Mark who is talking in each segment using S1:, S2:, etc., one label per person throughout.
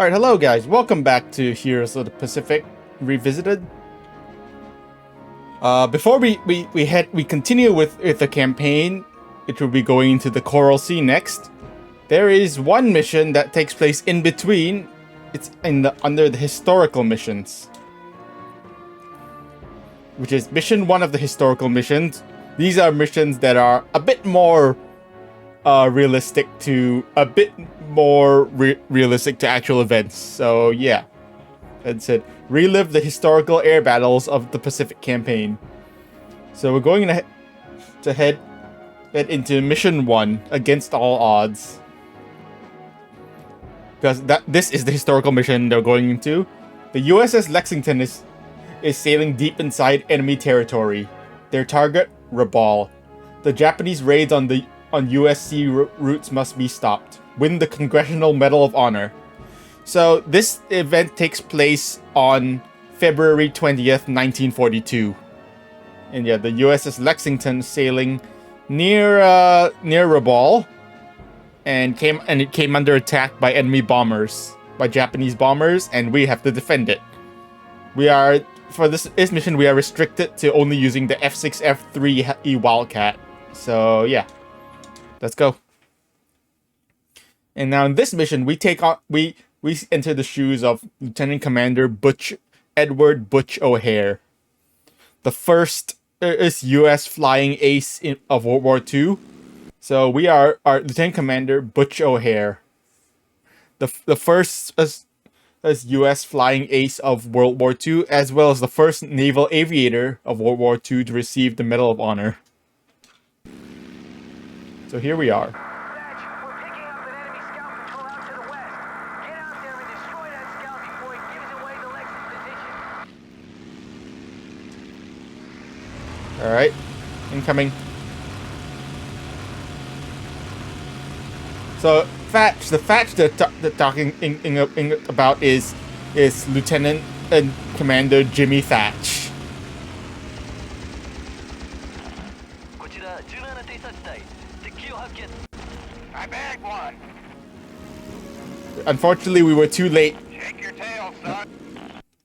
S1: Alright, hello guys, welcome back to Heroes of the Pacific Revisited. Before we continue with the campaign, which will be going into the Coral Sea next, there is one mission that takes place in between. It's under the historical missions, which is mission 1 of the historical missions. These are missions that are a bit more realistic to actual events. So yeah, that's it. Relive the historical air battles of the Pacific campaign. So we're going to head into mission 1 against all odds, because this is the historical mission they're going into. The USS Lexington is sailing deep inside enemy territory. Their target, Rabaul. The Japanese raids on US sea routes must be stopped. Win the Congressional Medal of Honor. So this event takes place on February 20th, 1942. And yeah, the USS Lexington sailing near Rabaul, and it came under attack by enemy bombers, by Japanese bombers, and we have to defend it. For this mission, we are restricted to only using the F6, F3 Wildcat. So yeah. Let's go. And now in this mission, we enter the shoes of Lieutenant Commander Butch O'Hare, the first U.S. flying ace of World War II. So we are our Lieutenant Commander Butch O'Hare, the first U.S. flying ace of World War II, as well as the first naval aviator of World War II to receive the Medal of Honor. So here we are.
S2: We're picking up an enemy scout patrol out to the west. Get out there and destroy that scout before he gives away the Lex's position.
S1: Alright. Incoming. So, the Thatch they're talking about is Lieutenant and Commander Jimmy Thatch.
S2: I bagged one.
S1: Unfortunately, we were too late.
S2: Shake your tail, son.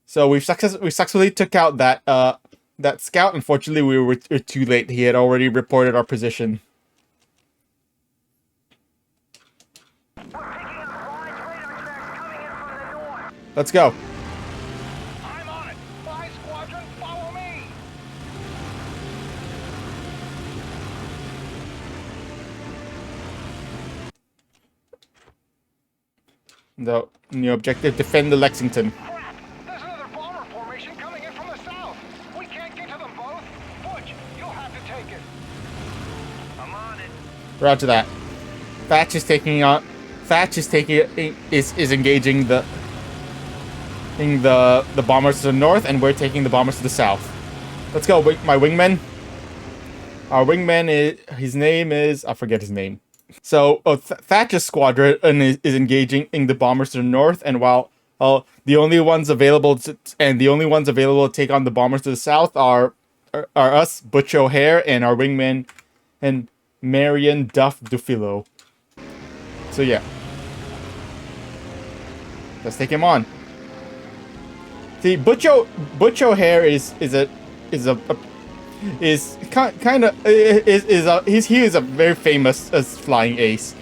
S1: So we successfully took out that scout. Unfortunately, we were too late. He had already reported our position.
S2: We're picking up large radar tracks coming in from the north.
S1: Let's go.
S2: I'm on it. Fly squadron, follow me.
S1: The new objective: defend the Lexington.
S2: Crap! There's another bomber formation coming in from the south. We can't get to them both. Butch, you'll have to take it. I'm on it.
S1: Roger that. Thatch is engaging the bombers to the north, and we're taking the bombers to the south. Let's go, my wingman. Our wingman his name is, I forget his name. So Thatch's squadron is engaging in the bombers to the north, and while the only ones available to take on the bombers to the south are us, Butch O'Hare, and our wingman and Marion Duff Dufilo. So yeah, let's take him on. See, Butch O'Hare is a very famous as flying ace.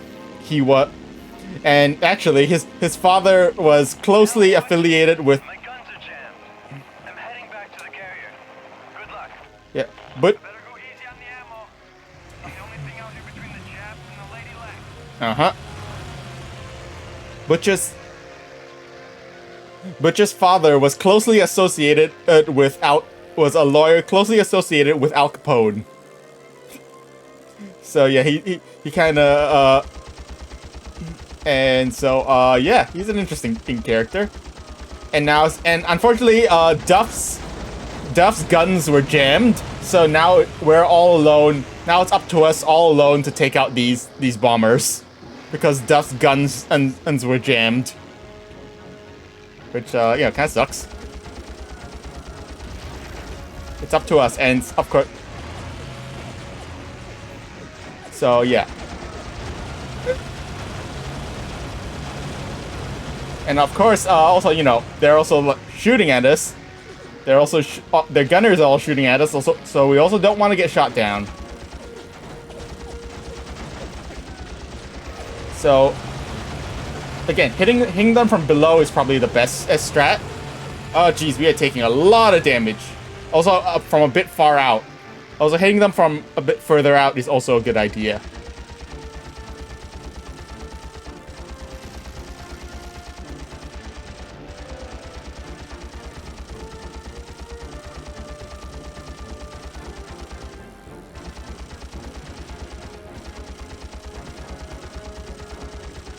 S1: And actually his father was closely affiliated with.
S2: My guns are jammed. I'm heading back to the carrier. Good luck.
S1: Yeah, but
S2: Better go easy on the ammo. I'm the only thing out here between the Japs and the Lady Lex.
S1: Butch's father was closely associated was a lawyer closely associated with Al Capone. So yeah, he kind of yeah, he's an interesting character. And unfortunately, Duff's guns were jammed, so now we're all alone. Now it's up to us all alone to take out these bombers, because Duff's guns were jammed, which kind of sucks. It's up to us, and of course. So yeah. And of course, also, you know, they're also shooting at us. They're also their gunners are all shooting at us. Also, so we also don't want to get shot down. So again, hitting them from below is probably the best strat. Oh geez, we are taking a lot of damage. Also from a bit far out. Also hitting them from a bit further out is also a good idea.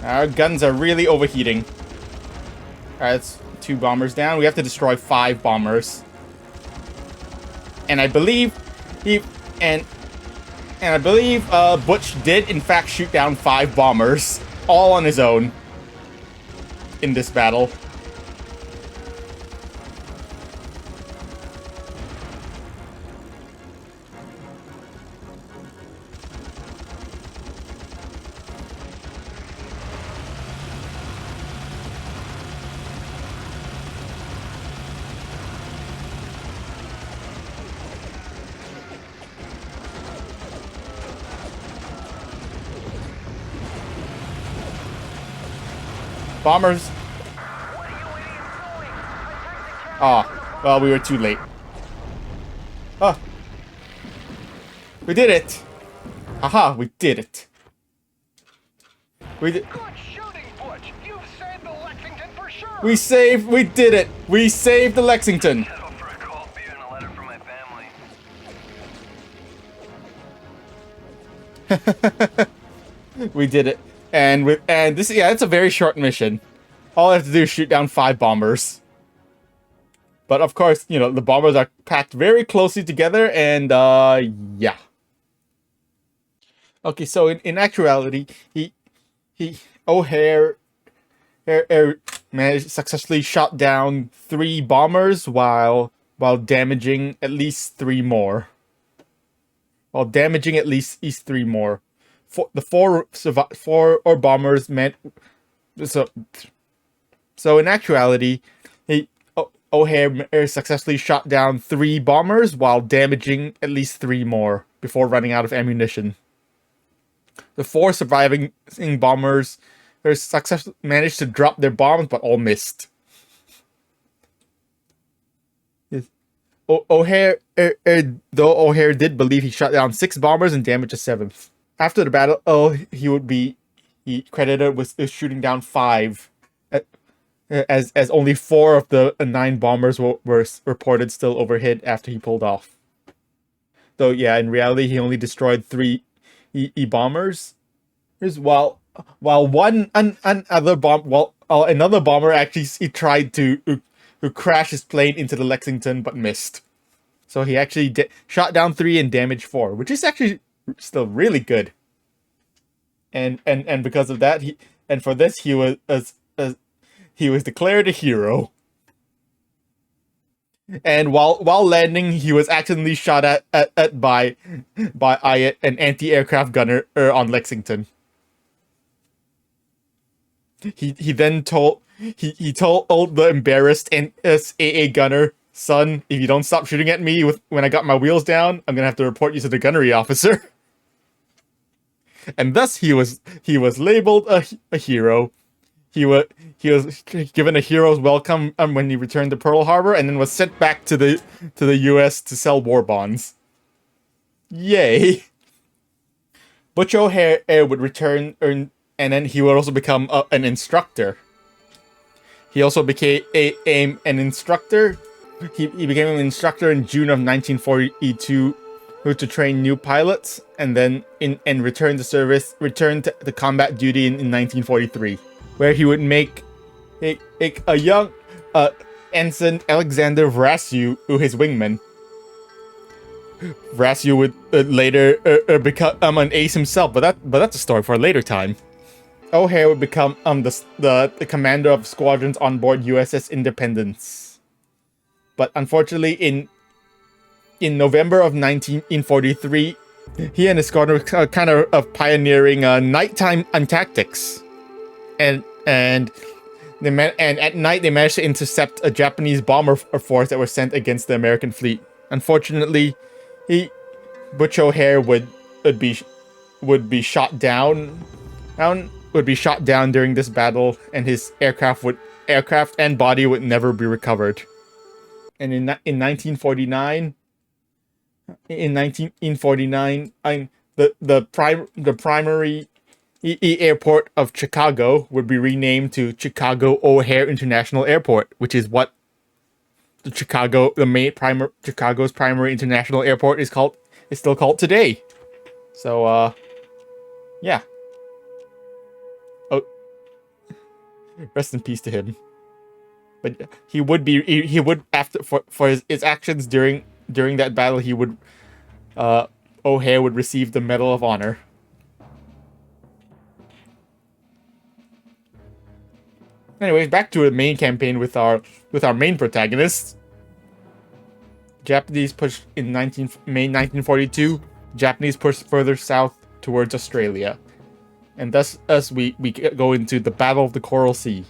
S1: Our guns are really overheating. Alright, that's 2 bombers down. We have to destroy 5 bombers. And I believe Butch did in fact shoot down 5 bombers, all on his own in this battle. Bombers. Ah, well, we were too late. Oh, we did it! Haha, we did it. We did.
S2: Good shooting, Butch. You've saved the Lexington for sure.
S1: We did it. We saved the Lexington.
S2: Settle for a cold beer and a letter from my family.
S1: We did it. And this, yeah, it's a very short mission. All I have to do is shoot down 5 bombers. But of course, you know, the bombers are packed very closely together, and yeah. Okay, so in actuality, O'Hare managed successfully shot down 3 bombers while damaging at least 3 more. While damaging at least 3 more. The 4 bombers meant so in actuality, O'Hare successfully shot down 3 bombers while damaging at least 3 more before running out of ammunition. The 4 surviving bombers successfully managed to drop their bombs, but all missed. O'Hare, though O'Hare did believe he shot down 6 bombers and damaged a 7th. After the battle, he credited with shooting down 5, as only 4 of the 9 bombers were reported still overhit after he pulled off. Though, yeah, in reality, he only destroyed 3 bombers. While another bomber actually tried to crash his plane into the Lexington but missed. So he actually shot down 3 and damaged 4, which is actually still really good. And because of that, he was declared a hero. And while landing, he was accidentally shot at by an anti-aircraft gunner on Lexington. He then told the embarrassed AA gunner, "Son, if you don't stop shooting at me when I got my wheels down, I'm gonna have to report you to the gunnery officer." And thus he was labeled a hero. He was given a hero's welcome when he returned to Pearl Harbor, and then was sent back to the U.S. to sell war bonds. Yay! Butch O'Hare would return, and then he would also become an instructor. He also became an instructor. He became an instructor in June of 1942 to train new pilots, and then returned to combat duty in 1943. Where he would make a young ensign Alexander Vrasyu his wingman. Vrasyu would later become an ace himself, but that's a story for a later time. O'Hare would become the commander of squadrons on board USS Independence. But unfortunately, in November of 1943, he and his squadron were kind of pioneering nighttime tactics. And and at night they managed to intercept a Japanese bomber force that were sent against the American fleet. Unfortunately, Butch O'Hare would be shot down during this battle, and his aircraft and body would never be recovered. And in 1949, the primary airport of Chicago would be renamed to Chicago O'Hare International Airport, which is what Chicago's primary international airport is still called today. So yeah. Oh, rest in peace to him. But he would after for his actions during that battle, O'Hare would receive the Medal of Honor. Anyways, back to the main campaign with our main protagonist. Japanese pushed in May 1942. Japanese pushed further south towards Australia, and thus we go into the Battle of the Coral Sea.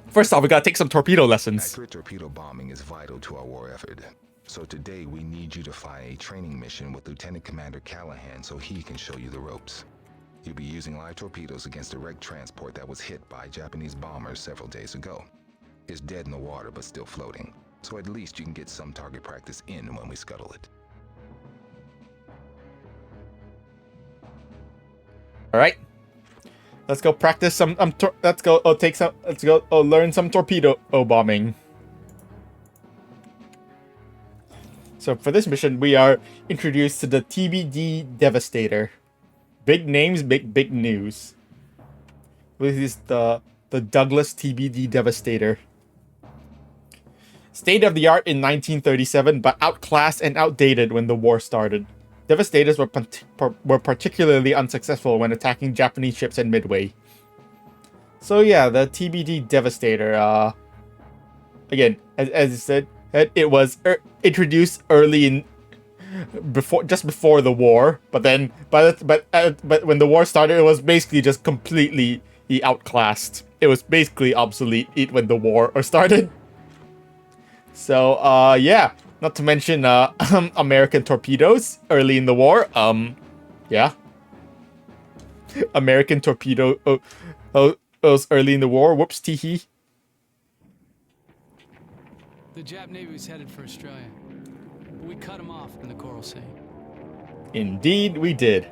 S1: First off, we gotta take some torpedo lessons.
S3: Accurate torpedo bombing is vital to our war effort. So today we need you to fly a training mission with Lieutenant Commander Callahan so he can show you the ropes. You'll be using live torpedoes against a wrecked transport that was hit by Japanese bombers several days ago. It's dead in the water but still floating, so at least you can get some target practice in when we scuttle it.
S1: All right, let's go practice some. Let's go learn some torpedo bombing. So for this mission, we are introduced to the TBD Devastator. Big names, big news. This is the Douglas TBD Devastator. State of the art in 1937, but outclassed and outdated when the war started. Devastators were particularly unsuccessful when attacking Japanese ships in Midway. So yeah, the TBD Devastator. Again, as I said, it was introduced early in just before the war, but when the war started, it was basically just completely outclassed. It was basically obsolete when the war started. So yeah, not to mention American torpedoes early in the war. Yeah, American torpedo early in the war. Whoops, teehee.
S4: The Jap Navy was headed for Australia. We cut them off in the Coral Sea.
S1: Indeed, we did.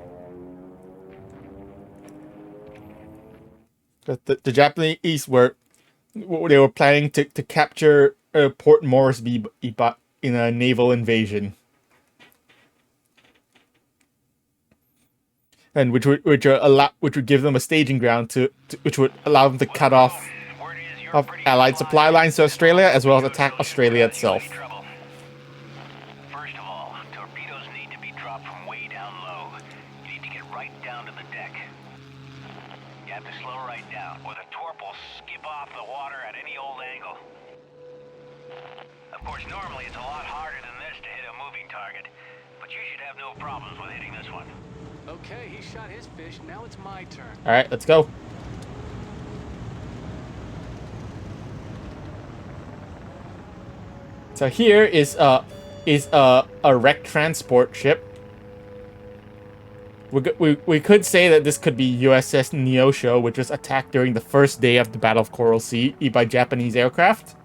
S1: The Japanese were planning to capture Port Moresby in a naval invasion, and which would give them a staging ground which would allow them to cut off Allied supply lines to Australia, as well as attack Australia itself.
S2: First of all, torpedoes need to be dropped from way down low. You need to get right down to the deck. You have to slow right down, or the torp will skip off the water at any old angle. Of course, normally it's a lot harder than this to hit a moving target, but you should have no problems with hitting this one.
S4: Okay, he shot his fish. Now it's my turn.
S1: All right, let's go. So here is a wrecked transport ship. We could say that this could be USS Neosho, which was attacked during the first day of the Battle of Coral Sea by Japanese aircraft.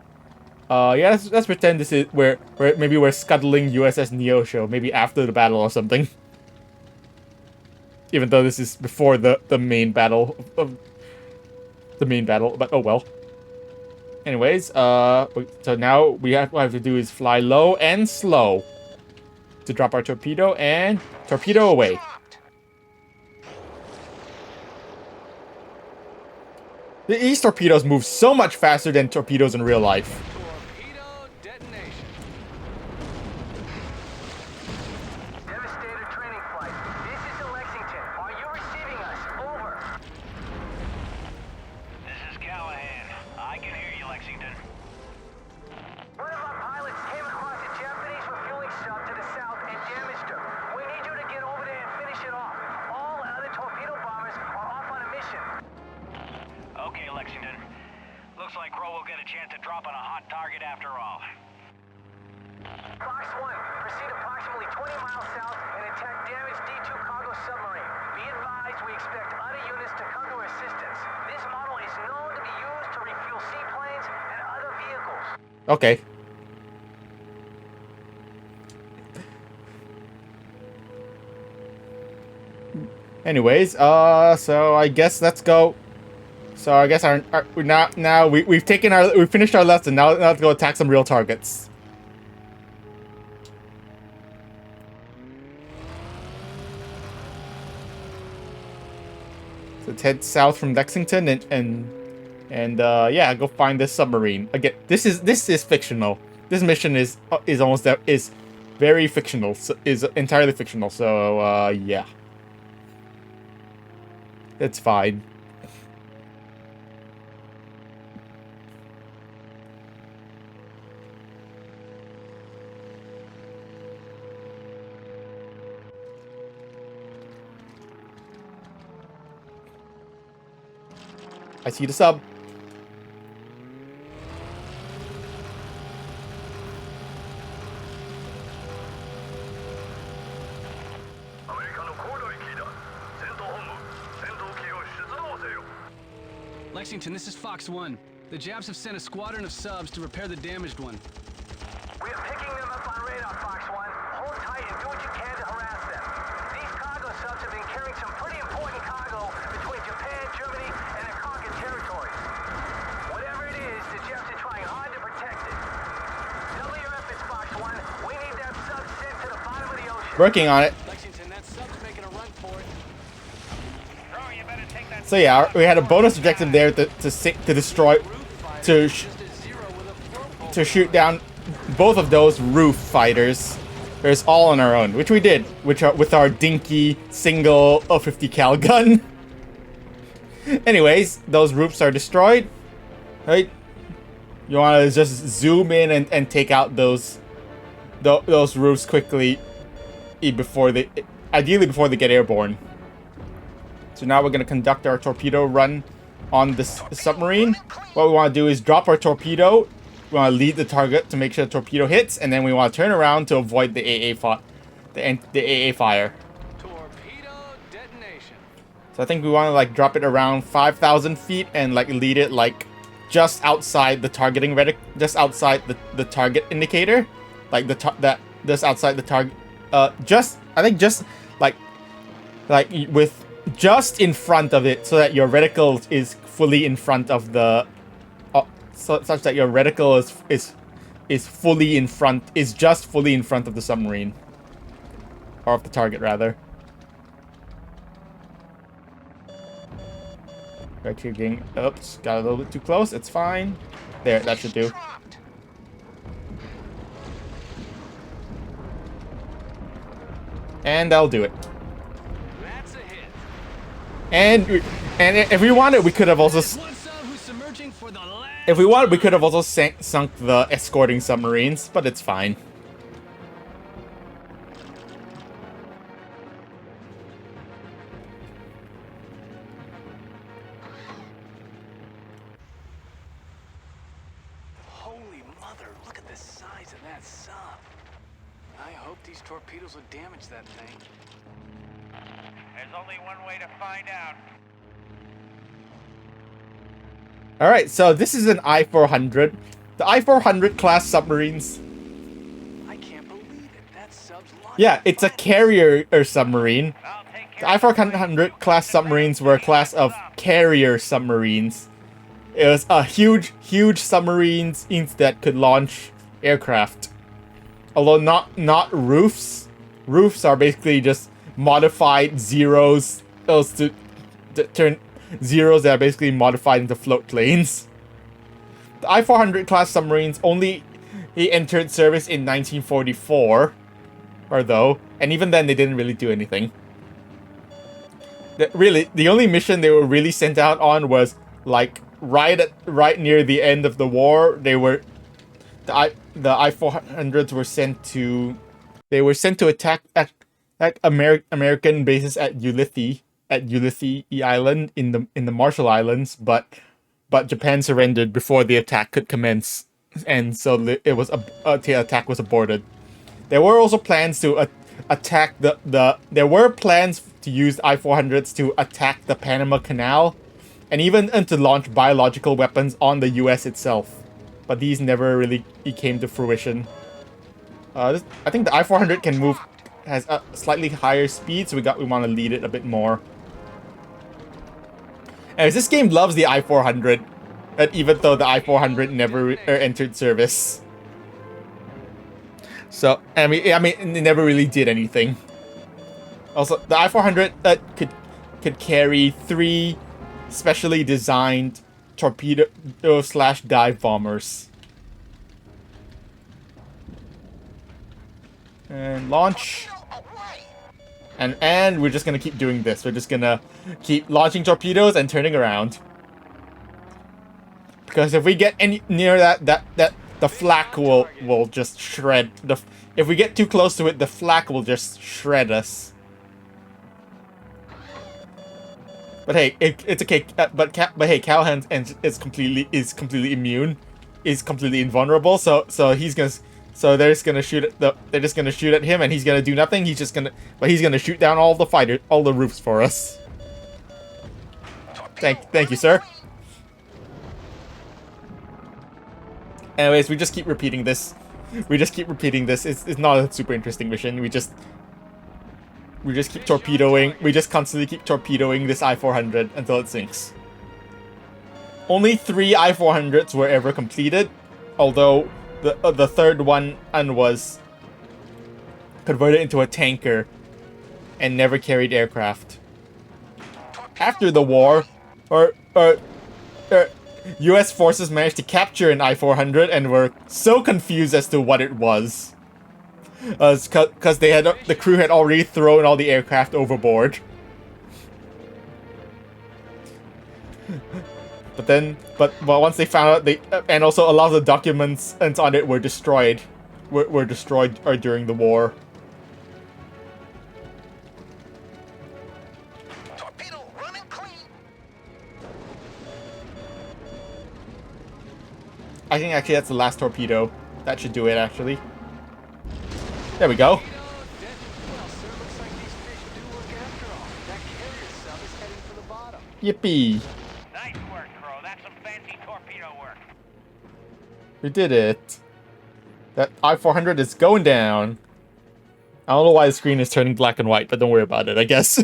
S1: Yeah, let's pretend this is where maybe we're scuttling USS Neosho, maybe after the battle or something. Even though this is before the main battle but oh well. Anyways, so now what we have to do is fly low and slow to drop our torpedo and torpedo away. These torpedoes move so much faster than torpedoes in real life.
S4: Torpedo detonation.
S2: Devastator training flight. This is Lexington. Are you receiving us? Over. This is Callahan. I can hear you, Lexington. One of our pilots came across a Japanese refueling stop to the south and damaged her. We need you to get over there and finish it off. All other torpedo bombers are off on a mission. Okay, Lexington. Crow will get a chance to drop on a hot target after all. Fox 1, proceed approximately 20 miles south and attack damaged D2 cargo submarine. Be advised, we expect other units to come to our assistance. This model is known to be used to refuel seaplanes and other vehicles.
S1: Okay. Anyways, so I guess let's go. So I guess we've finished our lesson. Now let's go attack some real targets. So let's head south from Lexington and yeah, go find this submarine. Again, this is fictional. This mission is very fictional. So, is entirely fictional. So yeah. It's fine. I see the sub.
S4: Lexington, this is Fox 1. The Japs have sent a squadron of subs to repair the damaged one.
S2: We are picking them up on radar, Fox 1. Hold tight and do what you can to harass them. These cargo subs have been carrying some pretty important cargo between Japan, Germany, and the conquered territories. Whatever it is, the Japs are trying hard to protect it. Double your efforts, Fox 1. We need that sub sent to the bottom of the ocean.
S1: Working on it.
S4: Lexington, that sub's making a run for it.
S2: You better take that.
S1: So yeah, we had a bonus objective there to destroy, to shoot down both of those roof fighters. There's all on our own, which we did, with our dinky single 50 cal gun. Anyways, those roofs are destroyed. Right? You want to just zoom in and take out those roofs quickly, ideally before they get airborne. So now we're going to conduct our torpedo run on this submarine. What we want to do is drop our torpedo. We want to lead the target to make sure the torpedo hits, and then we want to turn around to avoid the AA fire.
S4: Torpedo detonation.
S1: So I think we want to like drop it around 5,000 feet and like lead it like just outside the targeting just outside the target indicator, like just outside the target. I think just like with just in front of it, so that your reticle is fully in front of the such that your reticle is fully in front, just fully in front of the submarine, or of the target rather. Right here, getting oops, got a little bit too close. It's fine. There, that should do. And that'll do it.
S4: That's a hit.
S1: And if we wanted, we could have also. If we wanted, we could have also sunk the escorting submarines, but it's fine.
S4: Holy mother, look at the size of that sub. I hope these torpedoes will damage that thing.
S2: There's only one way to find out.
S1: Alright, so this is an I-400. The I-400 class submarines.
S4: I can't believe it. That sub's launched.
S1: Yeah, it's a carrier submarine. The I-400 class submarines were a class of carrier submarines. It was a huge submarines that could launch aircraft. Although not roofs. Roofs are basically just modified zeros to turn zeros that are basically modified into float planes. The I-400 class submarines only entered service in 1944, and even then they didn't really do anything. The only mission they were really sent out on was like right near the end of the war. The I-400s were sent to attack American bases at Ulithi Island in the Marshall Islands, but but Japan surrendered before the attack could commence, and so it was the attack was aborted. There were also plans to attack there were plans to use I-400s to attack the Panama Canal, and even to launch biological weapons on the U.S. itself, but these never really came to fruition. I think the I-400 has a slightly higher speed, so we want to lead it a bit more. Anyways, this game loves the I-400, even though the I-400 never entered service. So I mean, it never really did anything. Also, the I-400 could carry 3 specially designed torpedo/dive bombers. And launch. And we're just gonna keep doing this. We're just gonna keep launching torpedoes and turning around. Because if we get any near that the flak will just shred. If we get too close to it, the flak will just shred us. But hey, it's okay. But hey, Callahan is completely immune, is completely invulnerable. So he's gonna. So they're just gonna shoot at him, and he's gonna do nothing. He's gonna shoot down all the roofs for us. Thank you, sir. Anyways, we just keep repeating this. It's not a super interesting mission. We just keep torpedoing. We just constantly keep torpedoing this I-400 until it sinks. Only 3 I-400s were ever completed, although the third one was converted into a tanker and never carried aircraft. After the war, U.S. forces managed to capture an I-400 and were so confused as to what it was, because the crew had already thrown all the aircraft overboard. But once they found out, and also a lot of the documents on it were destroyed, during the war.
S2: Torpedo running clean.
S1: I think actually that's the last torpedo. That should do it, actually. There we go.
S4: Well, sir, looks like these fish do work after all. That carrier sub is heading for the bottom.
S1: Yippee.
S2: Nice work, Crow. That's some fancy torpedo work.
S1: We did it. That I-400 is going down. I don't know why the screen is turning black and white, but don't worry about it, I guess.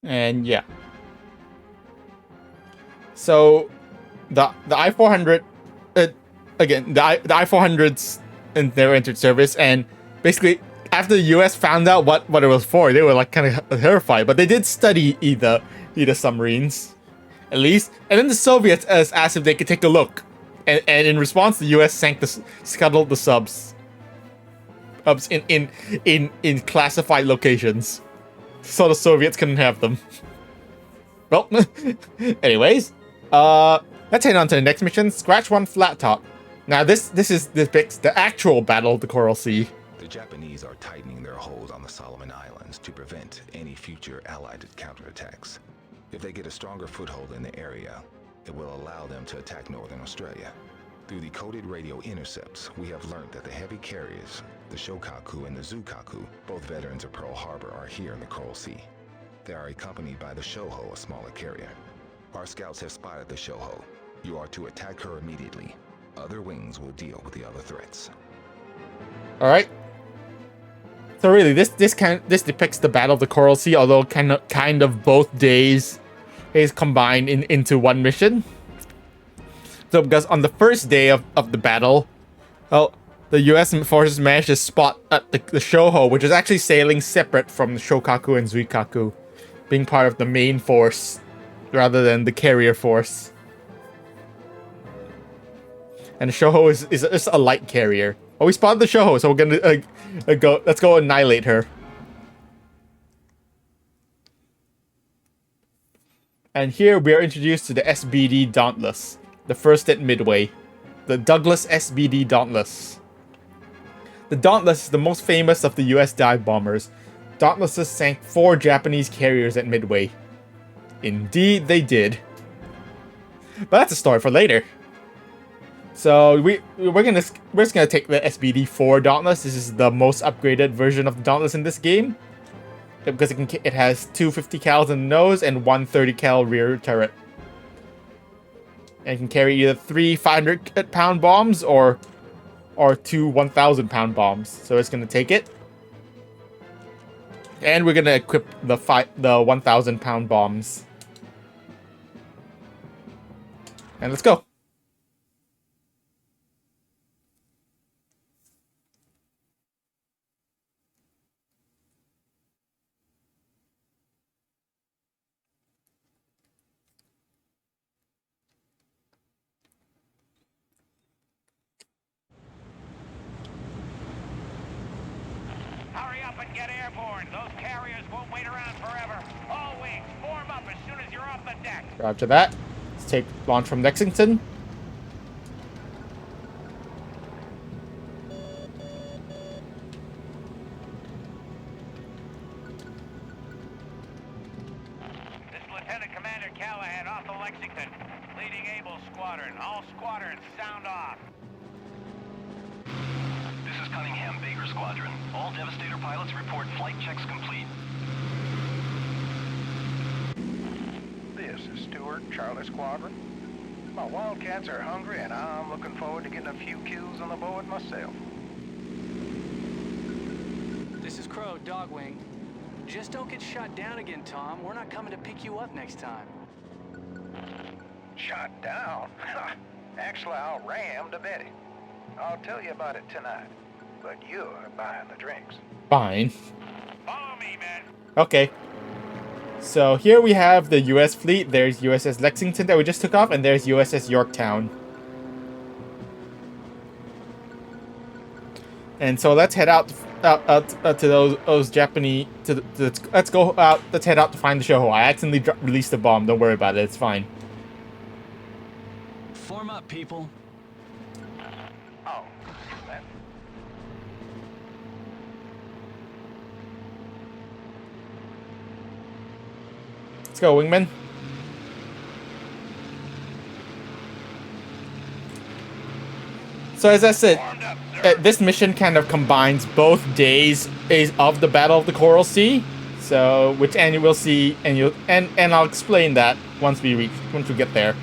S1: And yeah. So the I-400 again, the I-400s and they entered service, and basically after the US found out what it was for, they were like kind of terrified, but they did study the submarines at least, and then the Soviets asked if they could take a look, and in response the US scuttled the subs in classified locations, so the Soviets couldn't have them. Well, anyways, let's head on to the next mission. Scratch One Flat Top. Now this depicts the actual Battle of the Coral Sea.
S3: The Japanese are tightening their hold on the Solomon Islands to prevent any future Allied counterattacks. If they get a stronger foothold in the area, it will allow them to attack Northern Australia. Through the coded radio intercepts, we have learned that the heavy carriers, the Shokaku and the Zukaku, both veterans of Pearl Harbor, are here in the Coral Sea. They are accompanied by the Shoho, a smaller carrier. Our scouts have spotted the Shoho. You are to attack her immediately. Other wings will deal with the other threats.
S1: All right. So really, this depicts the Battle of the Coral Sea, although kind of both days is combined into one mission. So because on the first day of the battle, well, the U.S. forces managed to spot the Shoho, which is actually sailing separate from the Shokaku and Zuikaku, being part of the main force rather than the carrier force. And the Shoho is just a light carrier. Oh, we spotted the Shoho, so we're gonna let's go annihilate her. And here we are introduced to the SBD Dauntless, the first at Midway, the Douglas SBD Dauntless. The Dauntless is the most famous of the US dive bombers. Dauntlesses sank 4 Japanese carriers at Midway. Indeed, they did. But that's a story for later. So we're just gonna take the SBD-4 Dauntless. This is the most upgraded version of the Dauntless in this game, because it has 2 50 cals in the nose and 1 30 cal rear turret, and it can carry either 3 500-pound bombs or 2 1,000-pound bombs. So it's gonna take it, and we're gonna equip the 1,000-pound bombs. And let's go.
S2: Hurry up and get airborne. Those carriers won't wait around forever. All wings, form up as soon as you're off the deck.
S1: Roger that. Let's take launch from Lexington.
S2: This is Lieutenant Commander Callahan off the Lexington. Leading Able Squadron. All squadrons, sound off.
S5: This is Cunningham, Baker Squadron. All Devastator pilots report flight checks complete.
S6: This is Stewart, Charlie Squadron. My Wildcats are hungry, and I'm looking forward to getting a few kills on the board myself.
S4: This is Crow, Dogwing. Just don't get shot down again, Tom. We're not coming to pick you up next time.
S6: Shot down? Actually, I'll ram to Betty. I'll tell you about it tonight, but you're buying the drinks.
S1: Fine.
S2: Follow me, men.
S1: Okay. So here we have the US fleet. There's USS Lexington that we just took off, and there's USS Yorktown. And so let's head out to those Japanese. Let's go out. Let's head out to find the Shoho. I accidentally released the bomb. Don't worry about it. It's fine.
S4: Form up, people.
S6: Oh, that...
S1: Let's go, wingman. So as I said, this mission kind of combines both days of the Battle of the Coral Sea. So and you will see, and I'll explain that once we get there.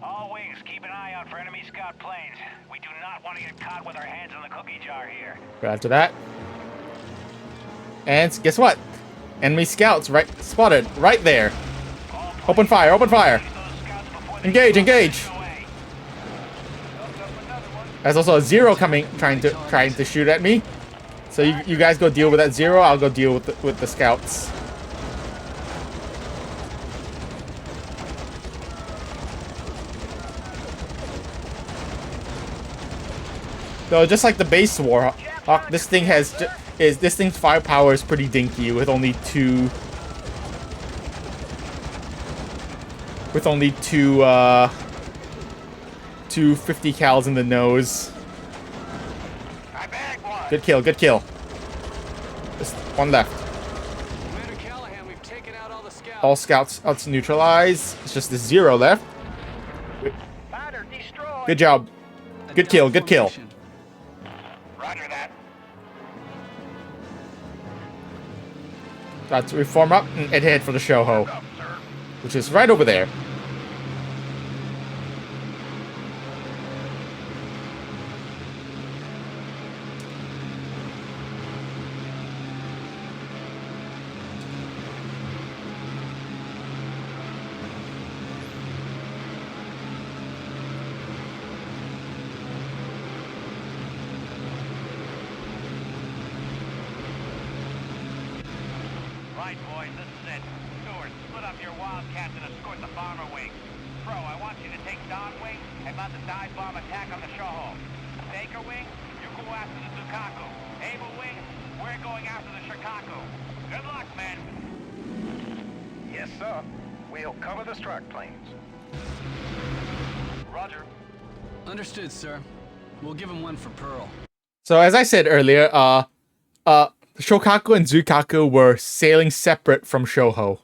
S2: All wings, keep an eye out for enemy scout planes. We do not want to get caught with our hands in the cookie jar here.
S1: After that. And guess what? Enemy scouts spotted right there. Open fire, open fire. Engage, engage. There's also a Zero coming, trying to shoot at me. So you guys go deal with that Zero. I'll go deal with the scouts. So just like the base Warhawk, this thing's firepower is pretty dinky with only two 50 cals in the nose. Good kill, good kill. Just one left.
S4: Commander Callahan, we've taken out all the scouts.
S1: All scouts neutralized. It's just the Zero left.
S6: Fighter destroyed.
S1: Good job. Good kill, good kill.
S2: Roger that.
S1: Let's reform up and head for the Shoho, which is right over there.
S2: Right, boys, this is it. Stewart, split up your Wildcats and escort the bomber wing. Crow, I want you to take Don wing and mount the dive bomb attack on the Shoho. Baker wing, you go after the Dukaku. Able wing, we're going after the Shikaku. Good luck, men.
S6: Yes, sir. We'll cover the strike planes.
S2: Roger.
S4: Understood, sir. We'll give him one for Pearl.
S1: So as I said earlier, Shokaku and Zukaku were sailing separate from Shoho.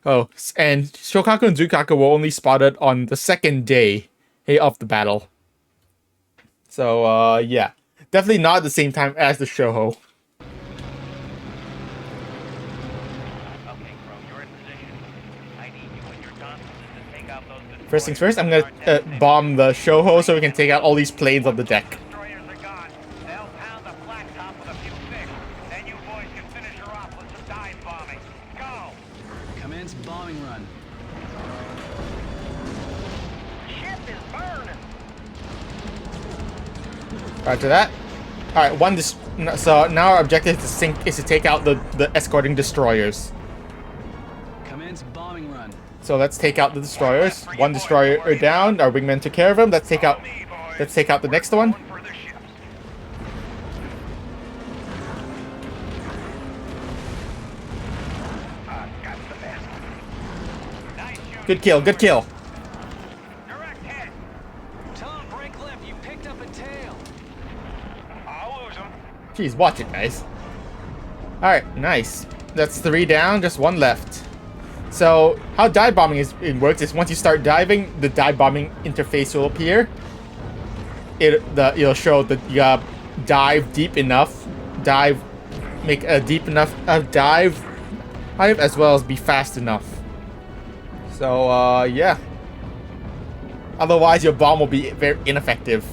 S1: Oh, and Shokaku and Zukaku were only spotted on the second day of the battle. So, yeah. Definitely not at the same time as the Shoho.
S2: Okay, Crow, you're in position. I need you and your Johnsons to take out those destroyers.
S1: First things first, I'm gonna bomb the Shoho so we can take out all these planes on the deck.
S2: Destroyers are gone. They'll pound the flat top with a few fish. Then you boys can finish her off with some dive bombing. Go!
S4: Commence bombing run.
S2: Ship is burning.
S1: After that, alright, so now our objective is to take out the escorting destroyers.
S4: Commence bombing run.
S1: So let's take out the destroyers. One destroyer down. Our wingmen took care of him. Let's take out the next one.
S2: For the ships.
S6: Got the best.
S2: Nice shooting.
S1: Good kill. Good kill.
S2: Direct hit.
S4: Tell him break left. You picked up a tail.
S2: I'll lose him.
S1: Jeez, watch it, guys. Alright, nice. That's 3 down, just 1 left. So, how dive bombing works is once you start diving, the dive bombing interface will appear. It'll show that you dive deep enough, make a deep enough dive, as well as be fast enough. So, yeah. Otherwise, your bomb will be very ineffective.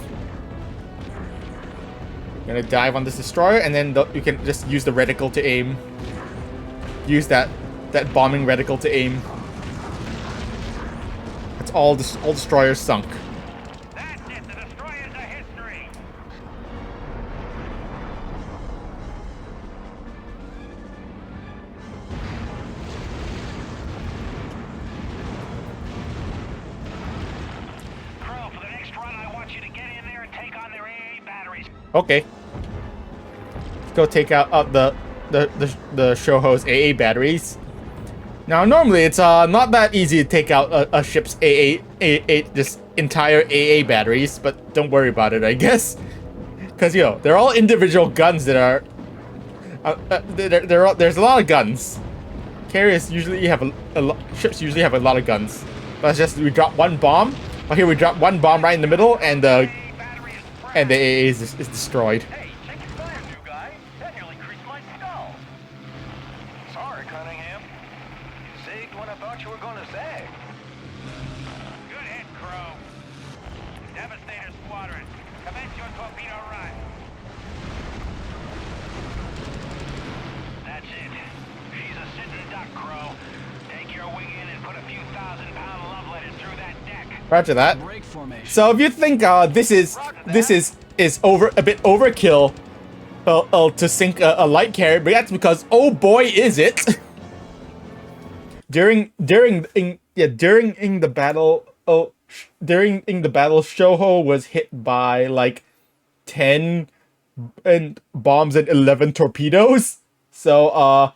S1: You're gonna dive on this destroyer, and then you can just use the reticle to aim. Use that bombing reticle to aim. That's all destroyers sunk.
S2: That's it. The destroyers are history. Crow, for the next run, I want you to get in there and take on their AA batteries.
S1: Okay. Let's go take out the Shoho's AA batteries. Now, normally it's not that easy to take out a ship's this entire AA batteries, but don't worry about it, I guess, because they're all individual guns that are. There's a lot of guns. Carriers usually have ships usually have a lot of guns. But it's just we drop one bomb. Oh, here we drop one bomb right in the middle, and the AA is destroyed.
S2: Hey, check your fire, new guy. That nearly creased my skull.
S6: Sorry, Cunningham. Zigged when I thought you were going to zag.
S2: Good hit, Crow. Devastator Squadron, commence your torpedo run. That's it. She's a sitting duck, Crow. Take your wing in and put a few 1,000-pound love letters through that deck.
S1: Roger that.
S4: Break formation.
S1: So if you think this is a bit overkill to sink a light carrier, but that's because oh boy is it. during the battle, Shoho was hit by like 10 bombs and 11 torpedoes. So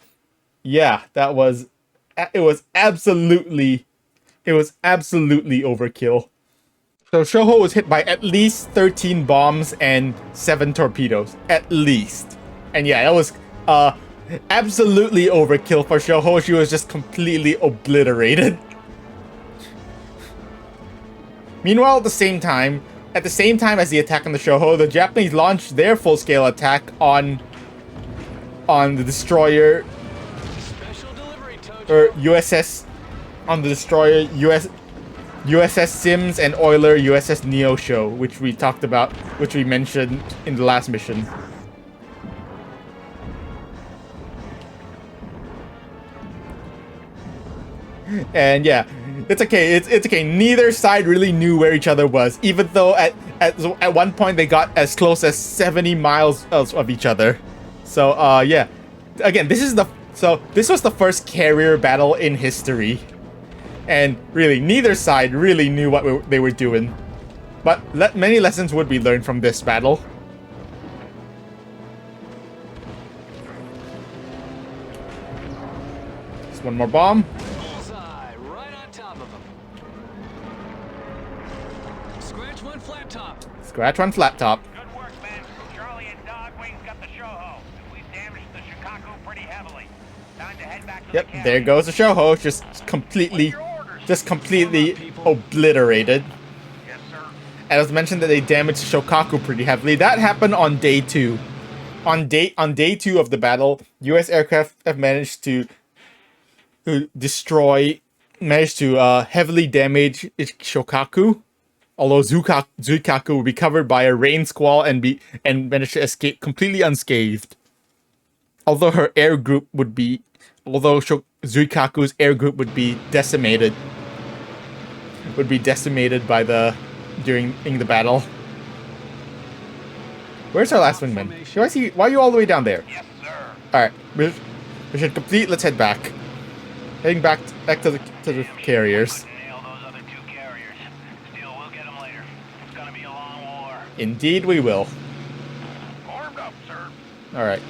S1: yeah, it was absolutely overkill. So Shoho was hit by at least 13 bombs and 7 torpedoes, at least. And yeah, that was absolutely overkill for Shoho. She was just completely obliterated. Meanwhile, at the same time as the attack on the Shoho, the Japanese launched their full-scale attack on the destroyer,
S4: Special delivery, Tojo.
S1: or USS, on the destroyer USS Sims and Oiler USS Neosho, which we mentioned in the last mission. And yeah, it's okay. It's okay. Neither side really knew where each other was, even though at one point they got as close as 70 miles of each other. So yeah, again, this was the first carrier battle in history, and really neither side really knew what they were doing. But many lessons would be learned from this battle. Just one more bomb.
S4: Bullseye, right on top of him. Scratch one flat top.
S1: Scratch one flat top.
S2: Good work, men. Charlie and Dogwing's got the Shoho. We've damaged the Shikaku pretty heavily. Time to head back to
S1: Yep,
S2: the
S1: there
S2: carrier.
S1: goes the Shoho, just completely obliterated.
S6: Yes, sir.
S1: And it was mentioned that they damaged Shokaku pretty heavily. That happened on day 2. On day 2 of the battle, U.S. aircraft have managed to heavily damage Shokaku. Although Zuikaku will be covered by a rain squall and managed to escape completely unscathed. Although Zuikaku's air group would be decimated. During the battle. Where's our last wingman? Do I see? Why are you all the way down there?
S2: Yes, sir.
S1: All right, we should complete. Let's head back. Heading back to the carriers.
S2: Nail those other 2 carriers. Still, we'll get them later. It's gonna be a long war.
S1: Indeed, we will.
S6: Armed up, sir.
S1: All right.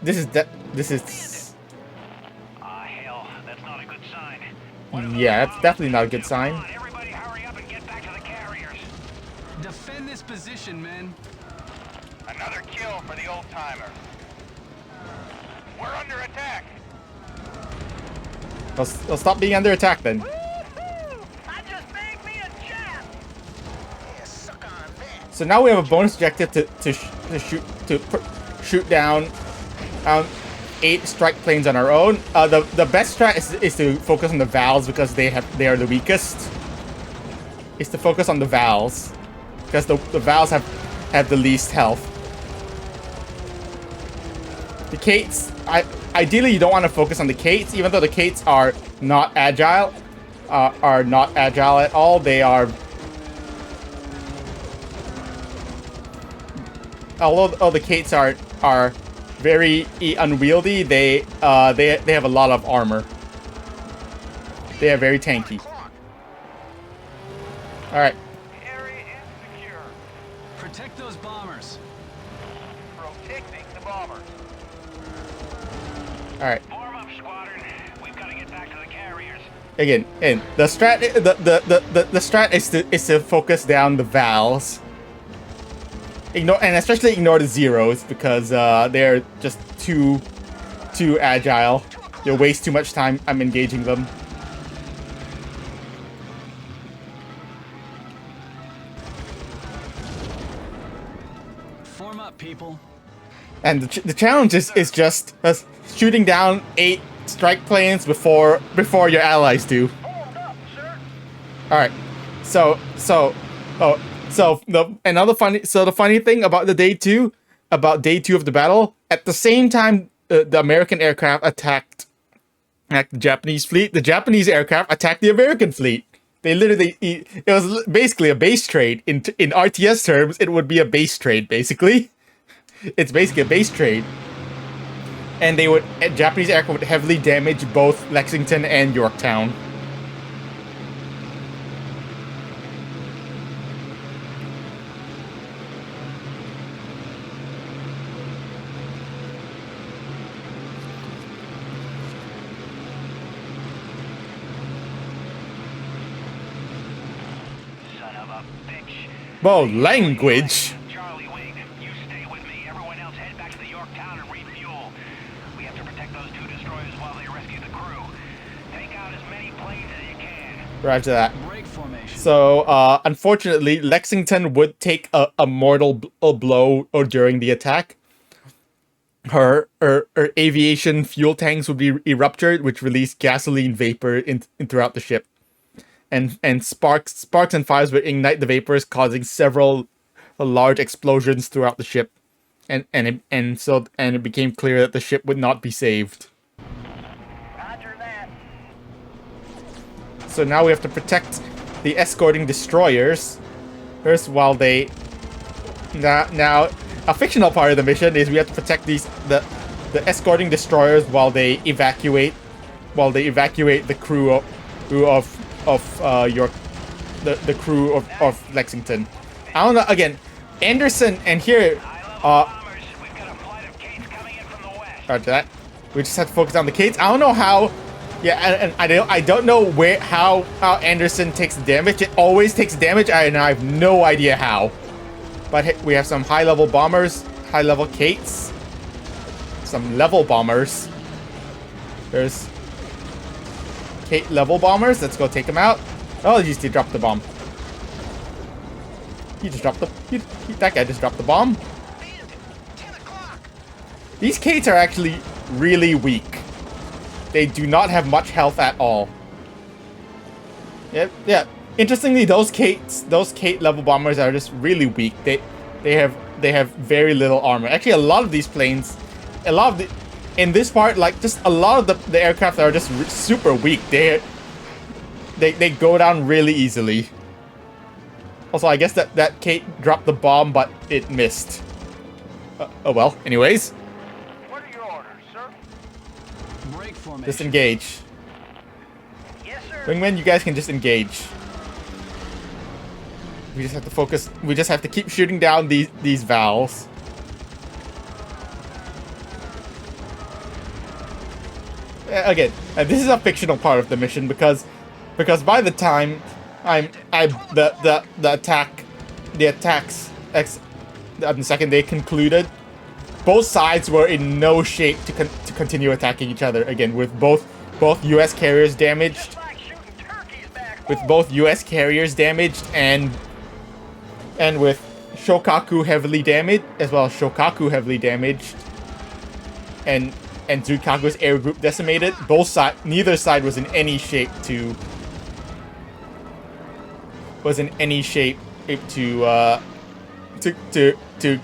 S1: This is
S2: Hell, that's not a good sign.
S1: yeah, that's definitely not a good sign.
S2: Come on, everybody hurry up and get back to the carriers.
S4: Defend this position, men.
S6: Another kill for the old timer. We're under attack.
S1: I'll stop being under attack then.
S2: Woo-hoo! I just made me a jab.
S6: Yeah, suck on that.
S1: So now we have a bonus objective to shoot down 8 strike planes on our own. The best strat is to focus on the valves because they are the weakest. Is to focus on the valves because the valves have the least health. The Kates, ideally you don't want to focus on the Kates, even though the Kates are not agile at all. They are. Although the Kates are very unwieldy, they have a lot of armor. They are very tanky. All right.
S6: Area is secure.
S4: Protect those bombers.
S6: Protecting the bombers.
S1: All right.
S2: Form up, squadron. We've got to get back to the carriers.
S1: Again, and the strat is to focus down the valves. Especially ignore the zeros because they're just too agile. You'll waste too much time engaging them.
S4: Form up, people.
S1: And the challenge is just shooting down 8 strike planes before your allies do.
S6: Formed up, sir.
S1: All right, the funny thing about day two of the battle, at the same time the American aircraft attacked the Japanese fleet, the Japanese aircraft attacked the American fleet. It was basically a base trade. In RTS terms, it would be a base trade, basically. It's basically a base trade. And Japanese aircraft would heavily damage both Lexington and Yorktown.
S2: Son of a bitch.
S1: Whoa, language!
S2: Charlie Wing, you stay with me. Everyone else head back to the Yorktown and refuel. We have to protect those 2 destroyers while they rescue the crew. Take out as many planes as you can.
S1: Roger that.
S4: Break formation.
S1: So, unfortunately, Lexington would take a mortal blow during the attack. Her aviation fuel tanks would be erupted, which released gasoline vapor in throughout the ship. And sparks and fires would ignite the vapors, causing several large explosions throughout the ship. And it became clear that the ship would not be saved.
S2: Roger that.
S1: So now we have to protect the escorting destroyers. First, while they now a fictional part of the mission is we have to protect the escorting destroyers while they evacuate the crew of the crew of Lexington. I don't know. Again, Anderson and here.
S5: Bombers, we've got a flight of Kates coming in from the west.
S1: Roger that. We just have to focus on the Kates. I don't know how. Yeah, and I don't know how Anderson takes damage. It always takes damage, and I have no idea how. But we have some high-level bombers, high-level Kates, some level bombers. There's Kate level bombers. Let's go take them out. Oh, he just dropped the bomb. He just dropped the. That guy just dropped the bomb. These Kates are actually really weak. They do not have much health at all. Yeah. Interestingly, those Kate level bombers are just really weak. They have very little armor. Actually, a lot of these planes, in this part, like just a lot of the aircraft are just super weak. They go down really easily. Also, I guess that Kate dropped the bomb, but it missed. Oh well. Anyways,
S6: What are your orders, sir?
S4: Break formation.
S1: disengage.
S2: Yes, sir.
S1: Wingmen, you guys can just engage. We just have to focus. We just have to keep shooting down these valves. Again, this is a fictional part of the mission because by the time the attacks on the second day concluded, both sides were in no shape to continue attacking each other again, with both U.S. carriers damaged.
S2: Like shooting turkeys back
S1: With
S2: home.
S1: both U.S. carriers damaged and with Shokaku heavily damaged, as well as Shokaku heavily damaged, and Zukaku's air group decimated. Neither side was in any shape to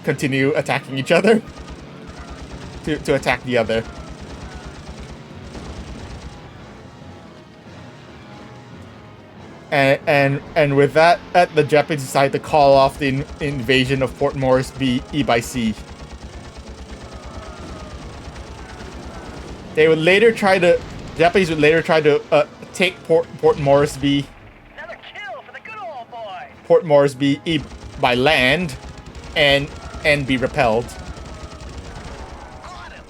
S1: continue attacking each other, to attack the other. And with that, the Japanese decided to call off the invasion of Port Moresby by sea. Japanese would later try to take Port Moresby,
S2: Another kill for the good old boy.
S1: Port Moresby by land, and be repelled.
S2: Got him.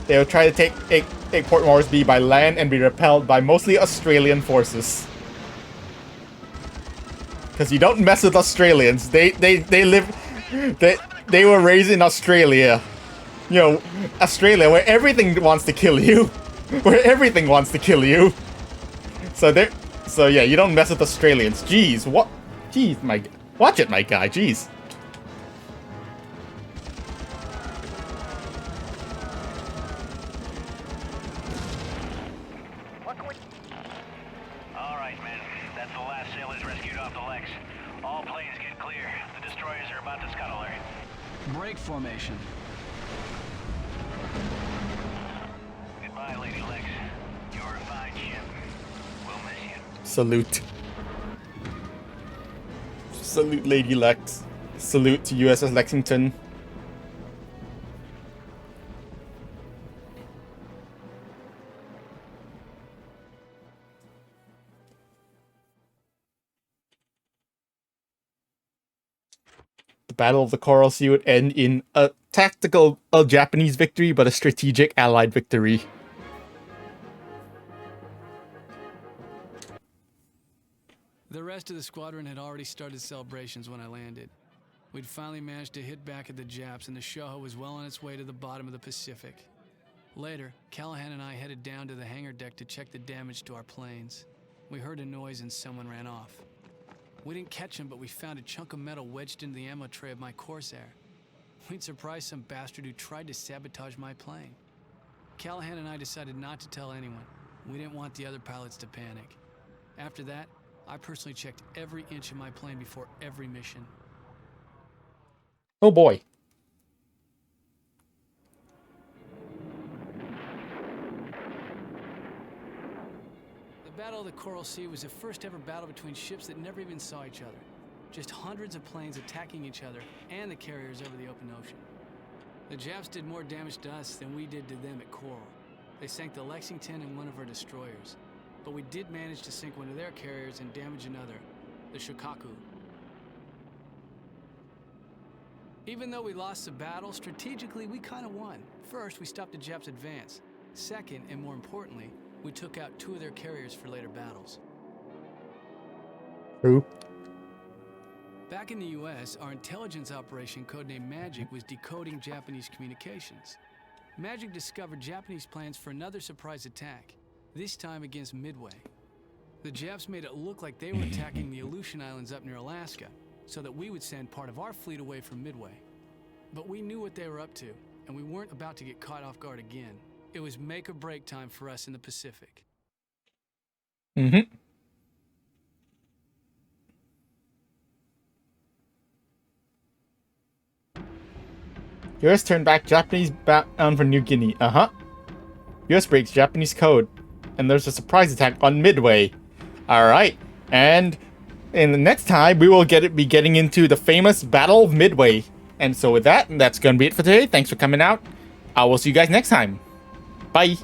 S1: They would try to take Port Moresby by land and be repelled by mostly Australian forces. Because you don't mess with Australians. They were raised in Australia. You know, Australia, where everything wants to kill you. Where everything wants to kill you. So yeah, you don't mess with Australians. Jeez, what? Jeez, watch it, my guy. Jeez.
S2: What can we...
S5: All right, men. That's the last sailors rescued off the Lex. All planes get clear. The destroyers are about to scuttle her.
S4: Break formation.
S5: Goodbye, Lady Lex. You're a fine ship. We'll miss you.
S1: Salute. Salute, Lady Lex. Salute to USS Lexington. The Battle of the Coral Sea would end in a tactical Japanese victory, but a strategic Allied victory.
S4: The rest of the squadron had already started celebrations when I landed. We'd finally managed to hit back at the Japs, and the Shoho was well on its way to the bottom of the Pacific. Later, Callahan and I headed down to the hangar deck to check the damage to our planes. We heard a noise and someone ran off. We didn't catch him, but we found a chunk of metal wedged into the ammo tray of my Corsair. We'd surprised some bastard who tried to sabotage my plane. Callahan and I decided not to tell anyone. We didn't want the other pilots to panic. After that, I personally checked every inch of my plane before every mission.
S1: Oh boy.
S4: The Battle of the Coral Sea was the first ever battle between ships that never even saw each other. Just hundreds of planes attacking each other and the carriers over the open ocean. The Japs did more damage to us than we did to them at Coral. They sank the Lexington and one of our destroyers. But we did manage to sink one of their carriers and damage another, the Shokaku. Even though we lost the battle, strategically we kind of won. First, we stopped the Japs' advance. Second, and more importantly, we took out 2 of their carriers for later battles.
S1: Who?
S4: Back in the US, our intelligence operation codenamed Magic was decoding Japanese communications. Magic discovered Japanese plans for another surprise attack, this time against Midway. The Japs made it look like they were attacking the Aleutian Islands up near Alaska, so that we would send part of our fleet away from Midway. But we knew what they were up to, and we weren't about to get caught off guard again. It was make or break time for us in the Pacific.
S1: Mm-hmm. US turned back Japanese bound for New Guinea. Uh-huh. US breaks Japanese code. And there's a surprise attack on Midway. Alright. And in the next time, we will be getting into the famous Battle of Midway. And so with that, that's going to be it for today. Thanks for coming out. I will see you guys next time. Bye.